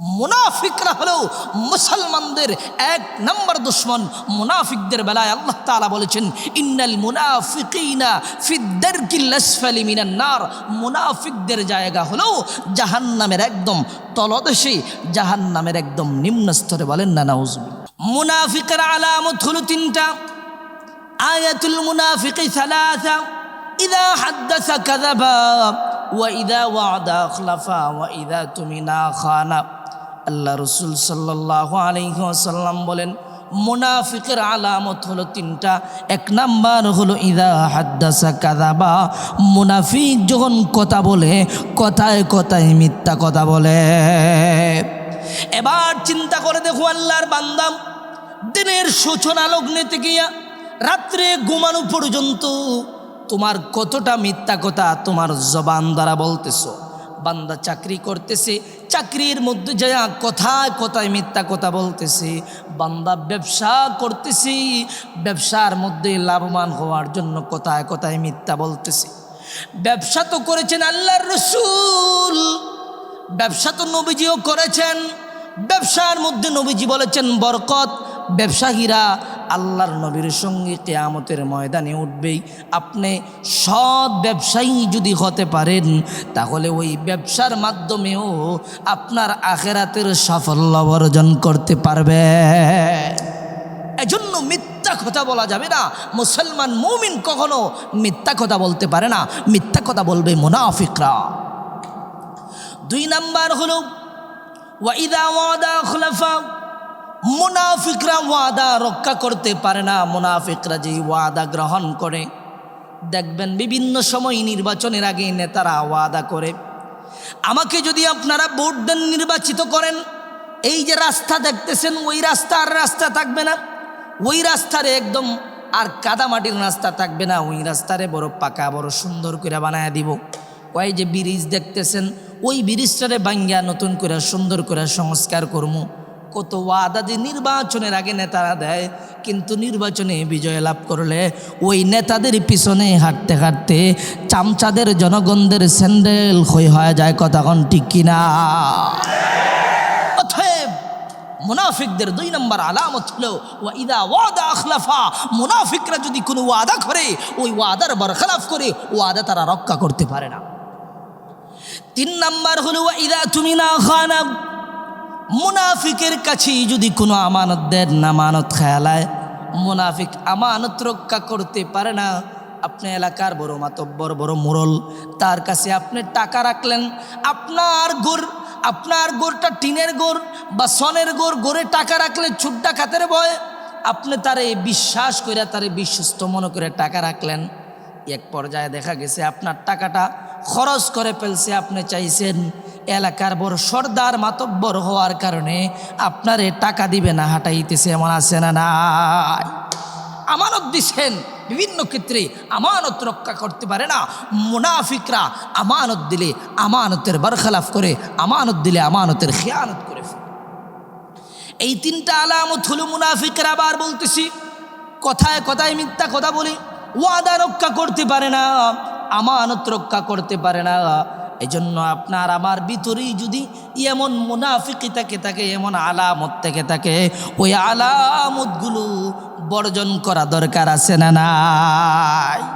মুনাফিকরা হলো মুসলমানদের এক নম্বর দুশমন। মুনাফিকদের বেলায় আল্লাহ তাআলা বলেছেন, ইন্নাল মুনাফিকিনা ফিদ দারকিল আসফালি মিনান নার। মুনাফিকদের জায়গা হলো জাহান্নামের একদম তলদেশে, জাহান্নামের একদম নিম্ন স্তরে। বলেন না নাউজুবিল্লাহ। মুনাফিকের আলামত হলো তিনটা। আয়াতুল মুনাফিকি সালাসা, ইযা হাদ্দাসা কাযাবা ওয়া ইযা ওয়া'দা আখলাফা ওয়া ইযা তুমিনা খানা। আল্লাহ রাসূল সাল্লাল্লাহু আলাইহি ওয়াসাল্লাম বলেন, মুনাফিকের আলামত হলো তিনটা। এক নাম্বার হলো ইযা হাদ্দাসা কাযাবা। মুনাফিক যখন কথা বলে, কথায় কথায় মিথ্যা কথা বলে। এবার চিন্তা করে দেখো আল্লাহর বান্দা, দিনের সূচনা লগ্নে থেকে রাত্রে ঘুমানো পর্যন্ত তোমার কতটা মিথ্যা কথা তোমার জবান দ্বারা বলতেছো। বান্দা চাকরি করতেছে, চাকরির মধ্যে যায় কথায় কথায় মিথ্যা কথা বলতেছে। বান্দা ব্যবসা করতেছে, ব্যবসার মধ্যে লাভবান হওয়ার জন্য কথায় কথায় মিথ্যা বলতেছে। ব্যবসা তো করেছেন আল্লাহর রাসূল, ব্যবসা তো নবীজিও করেছেন। ব্যবসার মধ্যে নবীজি বলেছেন বরকত। ব্যবসায়ীরা আল্লাহর নবীর সঙ্গে কিয়ামতের ময়দানে উঠবেই। আপনি সৎ ব্যবসায়ী যদি হতে পারেন, তাহলে ওই ব্যবসার মাধ্যমেও আপনার আখিরাতের সাফল্য অর্জন করতে পারবে। এজন্য মিথ্যা কথা বলা যাবে না। মুসলমান মুমিন কখনো মিথ্যা কথা বলতে পারে না। মিথ্যা কথা বলবে মুনাফিকরা। দুই নাম্বার হলো ওয়া ইযা ওয়া'দা আখলাফা। মুনাফিকরা ওয়াদা রক্ষা করতে পারে না। মুনাফিকরা যে ওয়াদা গ্রহণ করে, দেখবেন বিভিন্ন সময় নির্বাচনের আগে নেতারা ওয়াদা করে, আমাকে যদি আপনারা ভোট দেন, নির্বাচিত করেন, এই যে রাস্তা দেখতেছেন ওই রাস্তা আর রাস্তা থাকবে না, ওই রাস্তারে একদম আর কাদামাটির রাস্তা থাকবে না, ওই রাস্তারে বড় পাকা বড় সুন্দর করে বানায় দিব। ওই যে ব্রিজ দেখতেছেন ওই ব্রিজটারে ভাঙ্গিয়া নতুন করে সুন্দর করে সংস্কার করবো। কত ওয়াদা যে নির্বাচনের আগে নেতারা দেয়, কিন্তু নির্বাচনে বিজয় লাভ করলে ওই নেতাদের পিছনে হাঁটতে হাঁটতে চামচাদের জনগণদের স্যান্ডেল ক্ষয় হয়ে যায়। কথা কোন ঠিক কিনা? অতএব মুনাফিকদের দুই নম্বর আলামত হলো ওয়া ইযা ওয়া'দা আখলাফা। মুনাফিকরা যদি কোনো ওয়াদা করে, ওই ওয়াদার বরখলাফ করে, ওয়াদা তারা রক্ষা করতে পারে না। তিন নম্বর হলো ওয়া ইযা তুমিনা খানা। মুনাফিকের কাছে যদি কোনো আমানত দেন, আমানত খেয়ালায়, মুনাফিক আমানত রক্ষা করতে পারে না। আপনি এলাকার বড় মাতব্বর, বড় মোড়ল, তার কাছে আপনি টাকা রাখলেন। আপনার গোরটা টিনের গোর বা সনের গোরে টাকা রাখলে ছুট্টা খাতের ভয় আপনি তারে বিশ্বাস করে, তারে বিশ্বস্ত মনে করে টাকা রাখলেন। এক পর্যায়ে দেখা গেছে আপনার টাকাটা খরচ করে ফেলছে। আপনি চাইছেন এলাকার বড় সর্দার মাতব্বর হওয়ার কারণে আপনারে টাকা দিবে না, হাঁটাইতেছে। এমন আছে না নাই? আমানত দিছেন, বিভিন্ন ক্ষেত্রে আমানত রক্ষা করতে পারে না। মুনাফিকরা আমানত দিলে আমানতের বরখলাফ করে, আমানত দিলে আমানতের খেয়ানত করে। এই তিনটা আলামত হলো মুনাফিকের। আবার বলতেছি, কথায় কথায় মিথ্যা কথা বলে, ওয়াদা রক্ষা করতে পারে না, আমানত রক্ষা করতে পারে না। এই জন্য আপনার আমার ভিতরেই যদি এমন মুনাফিকি থাকে, এমন আলামত থাকে, ওই আলামতগুলো বর্জন করা দরকার আছে না নাই?